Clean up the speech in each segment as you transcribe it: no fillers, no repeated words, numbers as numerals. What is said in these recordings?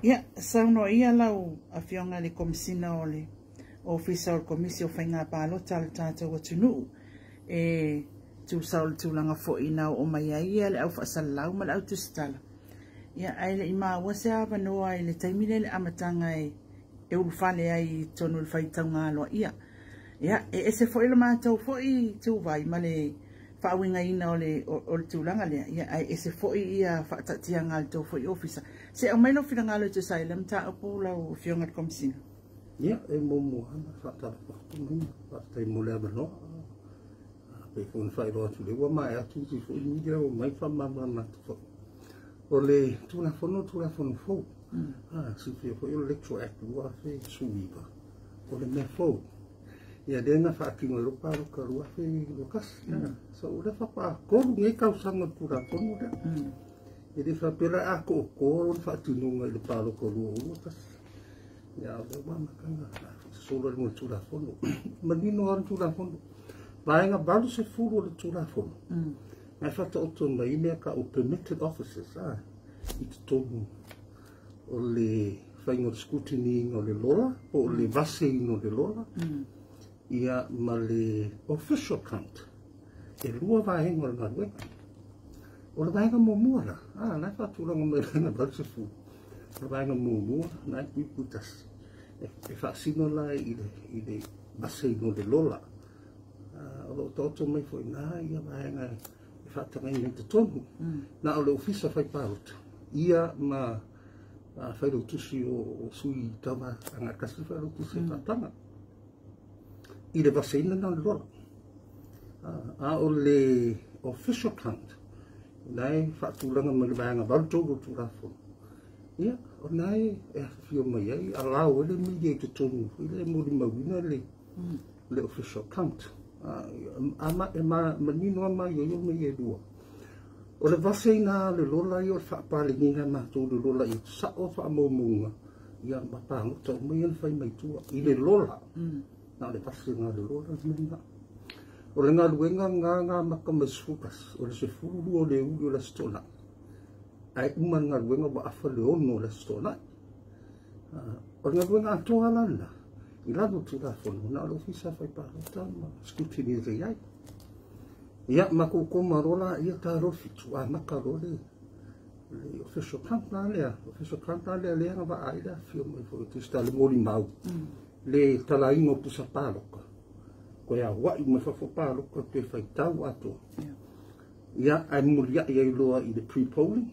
Ia, sauno ia lau a fionga le komisina o le ofisa o le komisi o whainga pālota le tātou atunu e tu sau le tūlanga fo ina o mai ia le au whaasalau ma le au tusitala. Ia, ai le ima wase awa noa i le taimile le amatanga e ulufale ai tonu le whaitau ngā loa ia. Ia, e se fo ila mātou fo i tu vai ma le whaawinga ina o le tūlanga lea. Ia, ai e se fo i ia whaatatia ngā le tau fo i ofisa. Se au maino whina ngā le tu sai lam ta apu lau fionga le komisina. Ia, e momo ana whaatara whaatunga, whaatai mole abanoa. Pe kona whairoa tu le ua mai atu ti fo i midia o mai whamama natu fo. O le tūna whono fo. Si fia fo i o lecture act ua fe suiva. O le mea fo. Ia denga whaakinga roka rua fe lokas. So ule whapa koru ngai kausanga tūra whono rea. Ia de whapera ako o koro whaatununga i le pālo korua ulokas. Ia o le wamakanga. Sola le mo tūra whono. Manino aru tūra whono. Vaenga balu se furu o le tūra whono. Ngai whata o tōna i mea ka o permitted officers. I te tōnu o le whainga scrutiny o le lola, o le vase ino le lola. Ia ma le official count. E lua vaenga o le ngaruenga. O le vaenga mōmuara. Nai whaturanga mai rena balu se furu. O le vaenga mōmuara, nai puiputas. E whaasino lai i le vase ino le lola. O toto mai foi na ia vaenga e whaatanga i nei te tonu. Na o le ofisa whai pārota. Ia ma whairo tusi o sui tawa anga kasi whairo tusi whaatanga. I le vaseina na le lola. A o le official count. Nai whaatulanga ma le vaenga valtogo tu rafo. Ia, o nai e hawhio mai ai. Alau ele media i te tonu. Ile mori mawina le official count. Manino ama yo me e dua. O le vase ina le lola i o le whaapalinginga mātou le lola i sa o whaamomunga. Ia mapāngo tau mai an whai mai tua. I le lola. Nā le vase ngā le lola minga. O le ngā luenga ngā maka masfukas. O le se furu o le uli o le stona. Ai uman ngā luenga wa awha le ono le stona. O le ngā luenga atoa lana. I lado tu la fono, na lo fisa fai pārota, ma scrutiny rei ai. Ia, ma koko marola, ia tā rofitu, maka role, le official count nā lea, lea nga wa aida, fio mai fo, tu sta le mori mau, le talaingo pusa pāloka, ko ia wai mai fafo pāloka, te fai tau ato. Ia, ai muria i loa i le pre-polling,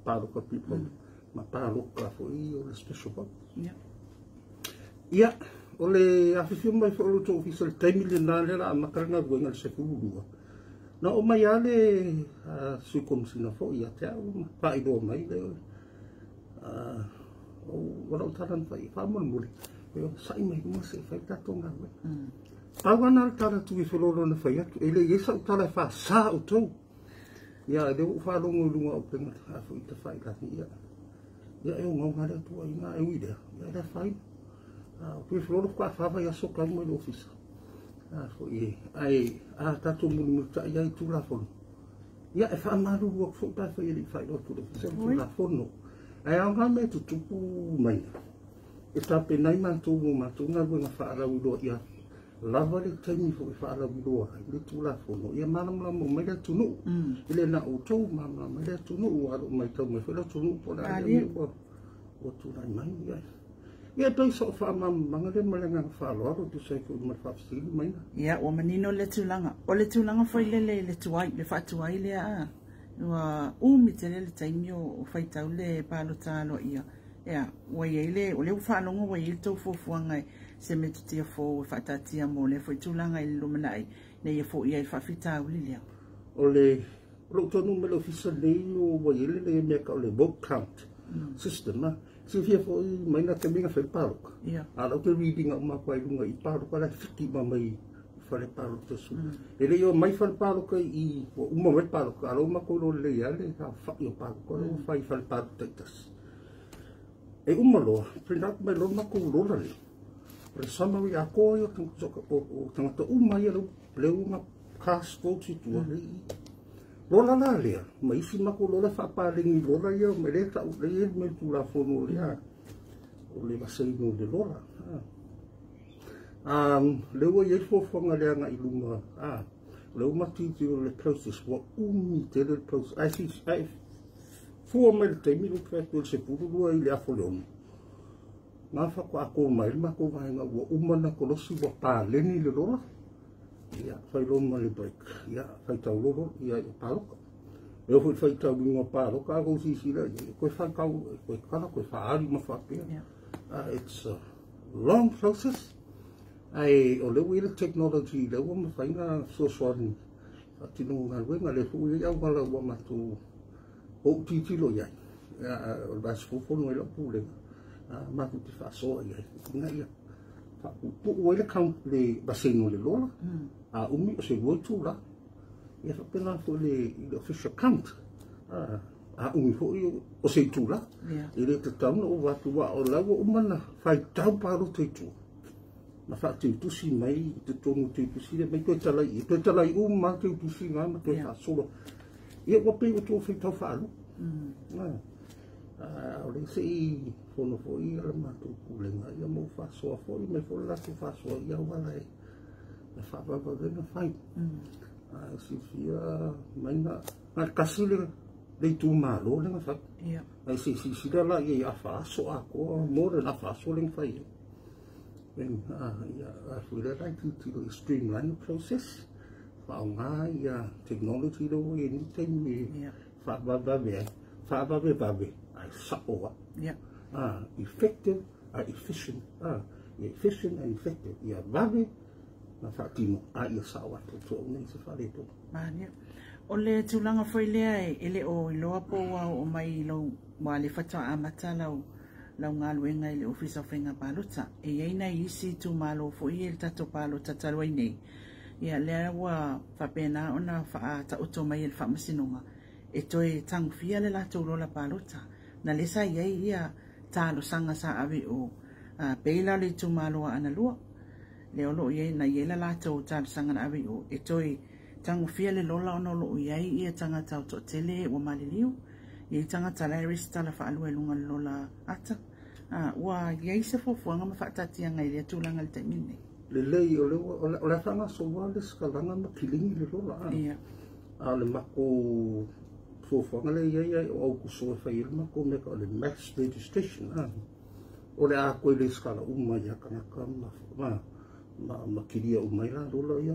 pāloka pre-polling, ma pāloka fo i o le special vote. Ia, o le awhiwhio mai whaoro tō ofisa le taimile nā lera a makaranga ruenga le sekurua. Na o mai ale sui komisina fo i a te au, whairoa mai le ole. O warau taran whai, whamon muri. O sai mai kuma se whai tato ngā ue. Tawana le tara tui whaloro na whai atu, e le iesa o tala wha sā o tau. Ia, e leo whalongo lunga o penga a fo i te whai lani ia. Ia e o ngau ngare atua i ngā e uidea, ia e whai. Pui floro kwa fawa ya so kamu i ofisa. So ye ai tato mulu ta ia i tula fono. Ia e fa maru wo fo ta fa ili fa ro tu tula fono. Ai anga me tu tupu mai. E ta pe nai man tu ma tu nga ngo fa ra u ia. Lava le tani fo fa ra u i tula fono. Ia manam la mo mai tu no. Ile na o to ma mai tu no wa mai tau mai fa tu no po na o tu mai ia. Ia tau so whaamamanga le malenga whaaloaro tu sai ko mai whaafsili mai na. Ia, o manino le tūlanga. O le tūlanga whai le tuai, le whaatuai le a. Nua umi te le taimi o whaitau le pālota alo ia. Ia, wai eile, o le whaanonga wai eile tau fōfuanga se me tutia fō whaatatia mo le whai tūlanga i lumanai ne ia fō ia i whaafitau li lea. O le tonu me le ofisa nei o wai eile le mea ka o le vote count system si fia fo mai na te minga whai pāroka. Ala ke reading au makwai lunga i pāroka la whiti ma mai whare pāroka su. E reo mai whare pāroka i uma wai pāroka, ala uma koro le ale ka whai o pāroka, ala whai whare pāroka taitas. E uma loa, printak mai loa mako lola le. Re summary a koe o tangata uma i alo leo ma cast votes i tua le i. Lola la lea, ma isi mako lola whaparingi lola ia, me le tau le me tu la fono lea, o le wasaino le lola. Lewa iei fōwhanga lea ngā ilunga, lewa matiti o le process, wa umi te le process, ai fua mai le teimi lo kwatu se pururua i le afo le onu. Ngā whako ako mai le mako vahenga, wa umana kolosi wa pāleni le lola, ia fai loma le break ia fai tau loro ia paloka eu fai tau winga paloka go sisira ko fai kau ko kala ko faari ma fapia it's a long process ai o le wheel technology le wa ma fai na so sorry atino nga wenga le fu ia wala wa matu o titilo ia o ba sfu no le pule ma tu fa so ia ia pu o le count le basino le lola umi o se wotu la ia fa pena fo le official count umi fo o se tu la ile te tau no watu wa o la o mana fai tau paro te tu ma fa tu si mai te tonu te tu si mai ko talai ma te tu si ma te fa solo ia wa pe o tu fai tau fa lu o le sei fono fo ia ma tu pulenga ia mo fa so fo me fo la tu fa so ia wala e fa va na fai si fia mai na kasi le tu malo le fa ia ai si la ia fa so a ko mo le la fa so le fai ben ia fu le dai tu streamline the process fa nga ia technology lo ia ni tem fa va ai sapoa effective efficient efficient and effective ia vave na fatino ia sawa to nei se fale to mania o le tulanga foi le ele o loa po o mai lo ma le fata amata lau ngā luenga i le office of Whenga Palota e ina isi tu malo foi e tato Palota talwai nei ia lea wa whapena ona wha ta uto mai e le whamasinonga e toi tang fia le lato rola Palota na lesa iei ia talo sanga sa awe o peila le tu malo ana lua le olo iei na iei la lato talo sanga na awe o e toi tang fia le lola ono lo iei ia tanga tau to tele o maliliu iei tanga tala e resta la wha alua lunga lola ata wa iei se fofuanga ma whaatatia ngai le tūlanga le taimine le lei o le whanga so wale skalanga ma kilingi le lola le mako fofuanga le iei o au kusoe whai le mako meka o le mass registration o le a koe le skala uma ia kanaka ma kiria umai la lola ia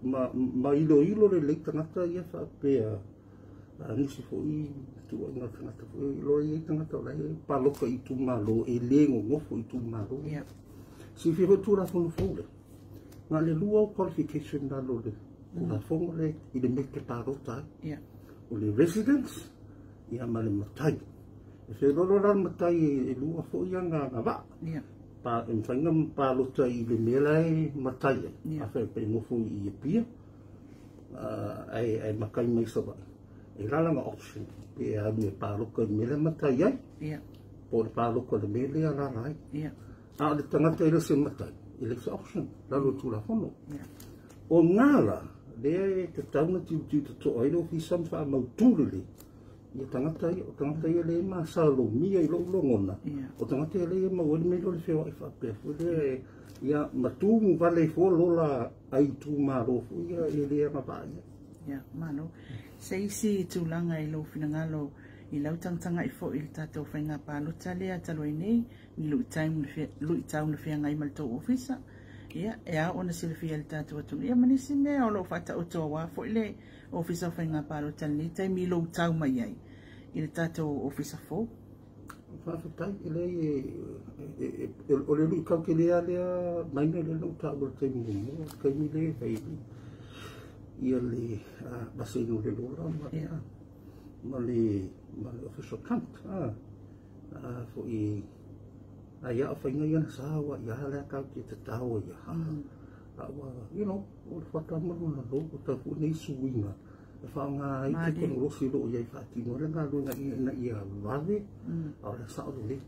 ma ilo le lei tangata ia whapea nisi fo i tu nga tangata fo ilo i tangata o lai paloka i tu malo e lengo ngofo i tu malo si fi ho tu la fono fole nga le lua qualification na lo le la fono le i le meke parota o le residence ia ma le matai e fe lolo la matai e lua fo ia nga va pa en fanga palota i le melai matai a fe pe ngofo i e pia ai makai mai sa va e langa option pe a me paloka i mele matai ai po le paloka le mele a la rai le tangata i le se matai i le se option la lo tu la fono o ngala le te tauna tiu te to ai lo fi sam fa mau tulele i tangata i le ma sa lo mia i lo ngona o tangata i le ma wali me lo le feo ai fa pe le ia matu vale fo lo la ai tu ma lo fu ia le ma va mano se isi tūlanga i lo finangalo i lau tangtanga i fo i tato Whenga Palota lea taloi nei ni lui tau na whianga i malto ofisa ia e a ona silfia i tato atu ia manisi mea o lo fata o toa wa fo i le ofisa o Whenga Palota ni tai mi lo tau mai ai i le tato ofisa fo whawhatai i le o le lui kau ke lea mai me le lo tau o te mo kai mi le veibi ia le basino le lola ma le official count fo i ia o whainga ia na sawa ia le kau ki te tau ia you know o le whakamaru na lo o tapu nei suinga e whaanga i te kono rosi lo ia i whaatino le ngā luenga na ia vave au le sao le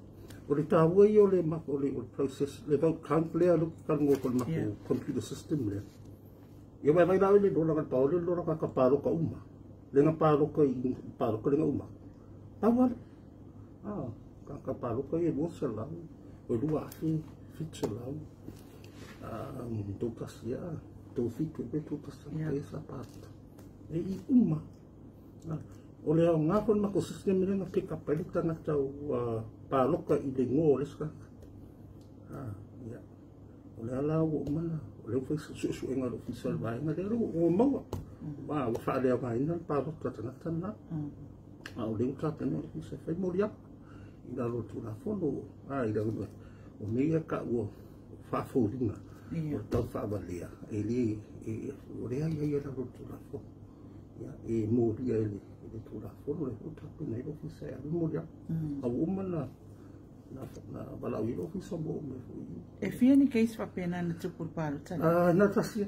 o le tāua i o le mako o le process le vote count lea luki kango ko le mako computer system lea ia vai lawe le lola ka paole lola ka palo ka uma lenga paloka lenga uma awal ka paloka e bosa lá o lua fit lá tu tasia tu fit tu tasia essa parte e uma o leo ngā kon mako sistem lenga pick up ele tanga tau paloka I le ngoleska o le ala o mana o le foi su enga lo fisal vai nga le o mo wa o fa le vai na pa ro tata na o le tata no fisal fai moria ina lo tu la fono ida o me ka o fa folinga o tau fa valia ele o le ai la lo tu la fono e moria ele tu la fono le tata na lo fisal moria o mana na bala o ilo fiso mo me e fia ni case fa pena na tupu palo tala na tasia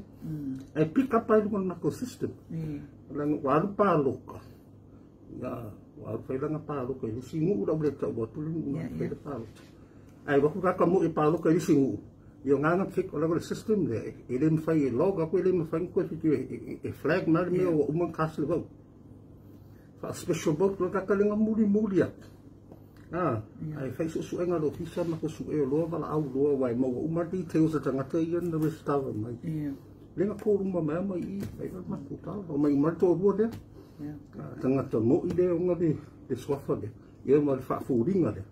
e pick up ai con macro system lang waru palo ka ya waru fai lang palo ka ni singu da ble ta bo tu ni fai palo ai ba ku ka mo e palo ka ni singu yo nganga pick o system le ele me fai log up ele me fai ko fitu e flag mal me o man castle go fa special book lo ka kalinga muri ya ai fai su enga lo fisa ma ko su e lo vala au lo wai mo uma details tanga te yen na restava mai lenga ko uma mai I fai ma ko ta o mai ma to bo de tanga to mo I de unga de swafa de ye ma fa fu ringa de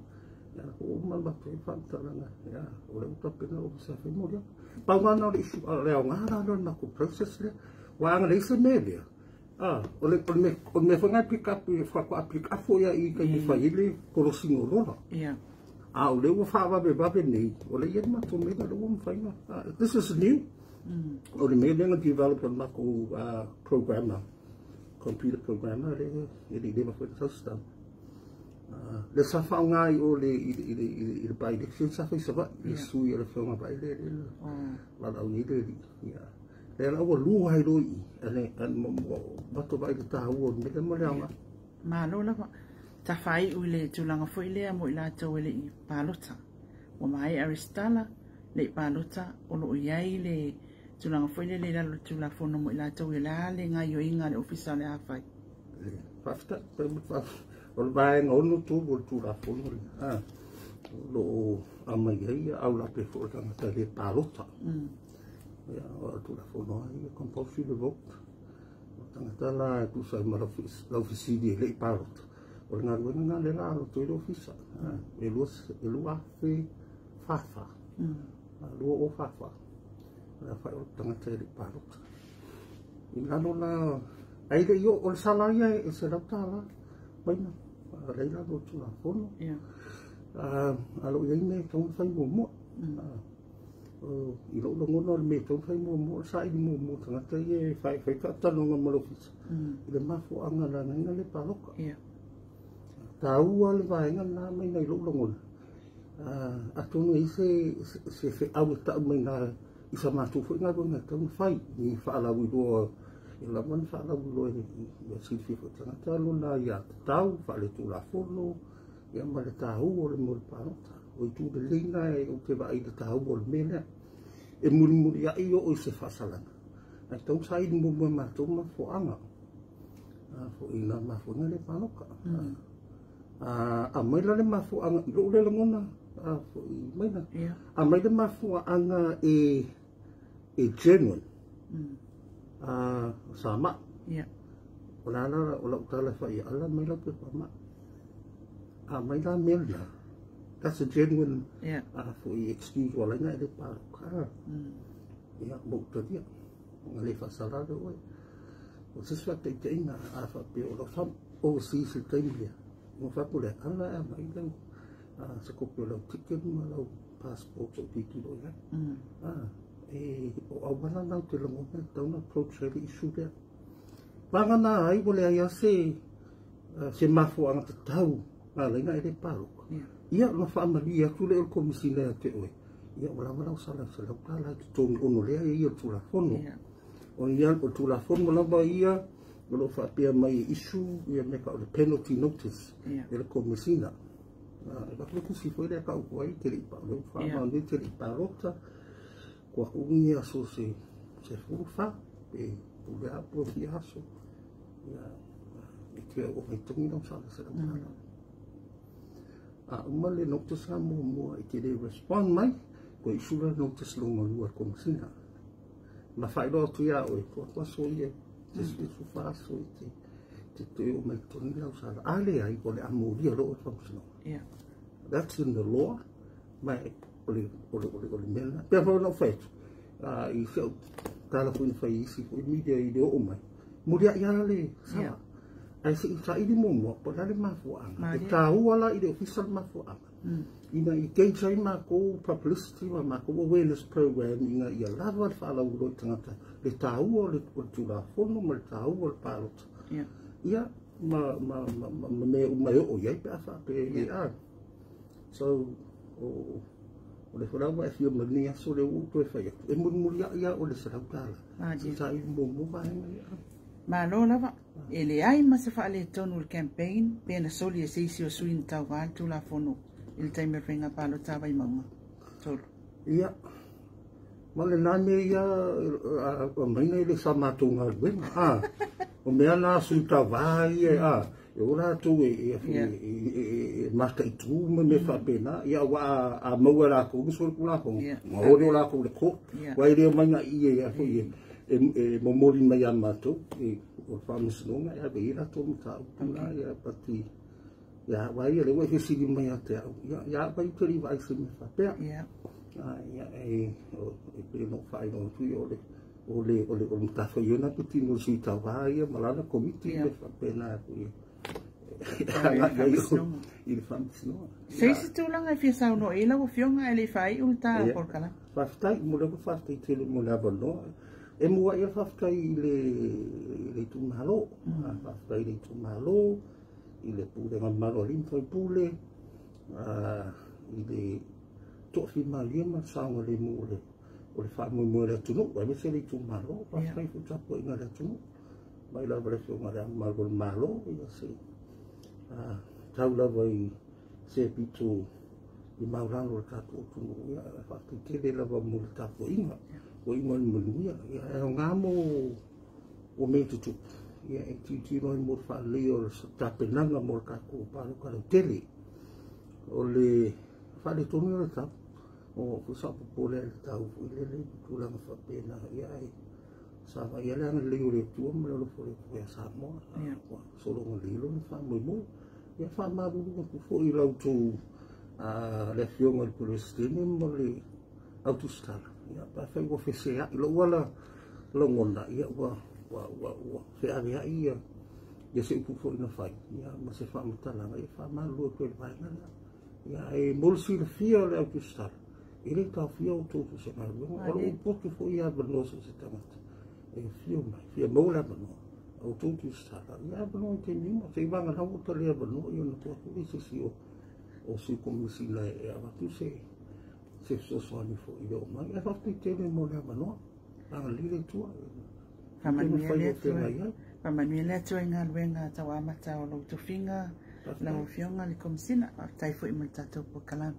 ya ko uma ba te fa ta nga ya o le uta pena o sa fai mo ya pa ngana le su le ngana no na ko process le wa nga le se media o me fanga pick up fa ko applica foi aí que me fai ele corosinho rola o le wo fa be nei o le yen ma to me da wo fai na this is new o le me lenga developer ma ko programmer computer programmer ele deva foi system le sa fa ngai o le pai de sa fa sa e su e le fa ma pai le la la ni le Ela o lu hai roi ane mo bato vai ta o me le mo le ma lo la ta fai u le tulanga foi le mo ila to le I palota o mai aristala le palota o lo iai le tulanga foi le la tula fono mo ila to la le nga yo inga le official le afai pasta o vai ngonu tu bol tu la fono lo amai au la pe fo ta le palota ya o tu la fono ai compulsory de vote tanga la tu sai ma la officina le parot o nga ngana le la to le office e lo a fe fafa lo o fafa la fa o tanga le parot ingano la ai le yo o salaria e se la tala bana le la do tu la fono alo ye me to fai mo I lo ngono me to fai mo sai mo tanga te fai ka tano nga malo fis le mafo anga la nga le paloka ta ua le vai nga na mai nei lo ngono atono I se au ta mai na I sa ma tu fo nga do nga tong fai ni fa la wi do la man fa la wi do e si fi fo tanga ta lo na ya tau fa le tu la fono ya ma le ta u le mo paloka o tu de linga e o te vai de tau bol mena e muri ya I o se fasalanga a tau sai mo ma to ma fo anga fo ina ma fo le paloka a mai la le ma fo anga lo le ngona fo mai na a mai le ma fo anga e genuine sama o la tala fa ya ala mai la pe ma a mai la mela that's a genuine for excuse wala nga ele pa ka mo to dia ngale fa sala do o se sa te ina a fa pe o fa o si se te dia mo fa pole ala mai lang se ko pelo ticket ma lo passport o tiki do ya o wala na te lo mo ta una approach ele issue dia banga na ai bole ai se mafu anga te tau ala nga ele pa ia ma fa malia tu le komisina te oi ia wala sala kala tu ono le ia tu la fono o ia o tu la fono la ba ia lo fa pe mai issue ia me ka le penalty notice le komisina ba ku si foi le ka o ai te pa lo fa ma de te pa rota ko unia so se fu fa e tu le apo fiaso ia Tia o mai tungi nau sala sa pala. Umale notice nga mua i te respond mai, ko i sura notice longa lua komisina. Ma fai roa tu ia o e kua so ie, te su faso i te te o mai tungi nau sala. Ale ai ko le amuria roa whamusino. That's in the law. Mai ole mena. Pea whau nau whaitu. I whiau tala puni whai isi ko i media i reo o mai. Muria ia le sawa. Ai se ita ini momo po dale mafuanga. E tāua la i le official mafuanga. Ina i keita i mako publicity wa mako awareness program inga i a lava le whala uro i tangata. Le tāua le tula fono ma le tāua le pārota. Ia ma me umai o iai pe awha pe e a. So o le whanau e fia mani aso le uto e whai atu. E muri ia o le sarau tāla. Ita i momo mahenga i a. Ma lo lava e le ai ma se fa le tonu le campaign pe na soli e seisi o suin tau wa tu la fono il time venga palo tava i mama tolu ia ma le nane ia o maina i le samatunga luenga o mea na sui tau wa ia e ora tu e maka i tu me fa pena ia wa a maua la ko so kula ko ma ore la ko le ko wa i le maina i e momoli mai amato e o famus longa e beira to muta pula ia pati ia vai le we si mai ate ia vai turi vai se me fa pe ia e pe no fai no tu ole muta fo yo na piti no si ta vai malana komiti me fa pena ku il famus no sei se tu langa fi sa no e la o fionga e le fai ulta por kala fa stai mo le fa stai te mo la bono e mua ia whaftai le tumalo, whaftai le tumalo, i le pule ngā maro rinto i pule, i le tofi malia ma saunga le mo o le whaamui mua le atunu, wa me se le tumalo, whaftai futapo i ngā le atunu, mai la vare fio ngā le amaro le malo, ia se tau lava i se pitu i maurano le tato o tunu, ia whaftai tele lava mo le tapo inga, o inga ni manuia, ia e o ngamo o me tutu, ia e titi roi mo wha leo tapenanga mo le kako o palo karo tele, o le wha le tonu le tapo, o kusapo pole le tau, i le le tulanga wha pena, ia e sawa, ia le anga leo le tua, mo le lofo le kua Samoa, solonga lelo le wha mo i mo, ia wha maru nga kufo i lau tu le fionga le Palestine mo le autostala. Ia pa fai wa fesea ilo wala longona ia wa fe area ia se upu ina fai ia ma se fa mutala ia fa malu ko le vai ngana ia e molsi le fia le autostar ile ta fia o tu se malu o potu fo ia bano se tamata e fia mola bano o tu star ia bano te ni se va ngana o to le bano io no to isi si o si komisi la e ava tu se soani fo i o mai e whafti tele mo le amanoa anga lile tua Pamanuele atua i ngā luenga tau amata o lau tuwhinga lau fionga li komisina tai fo i mai tatou po kalamu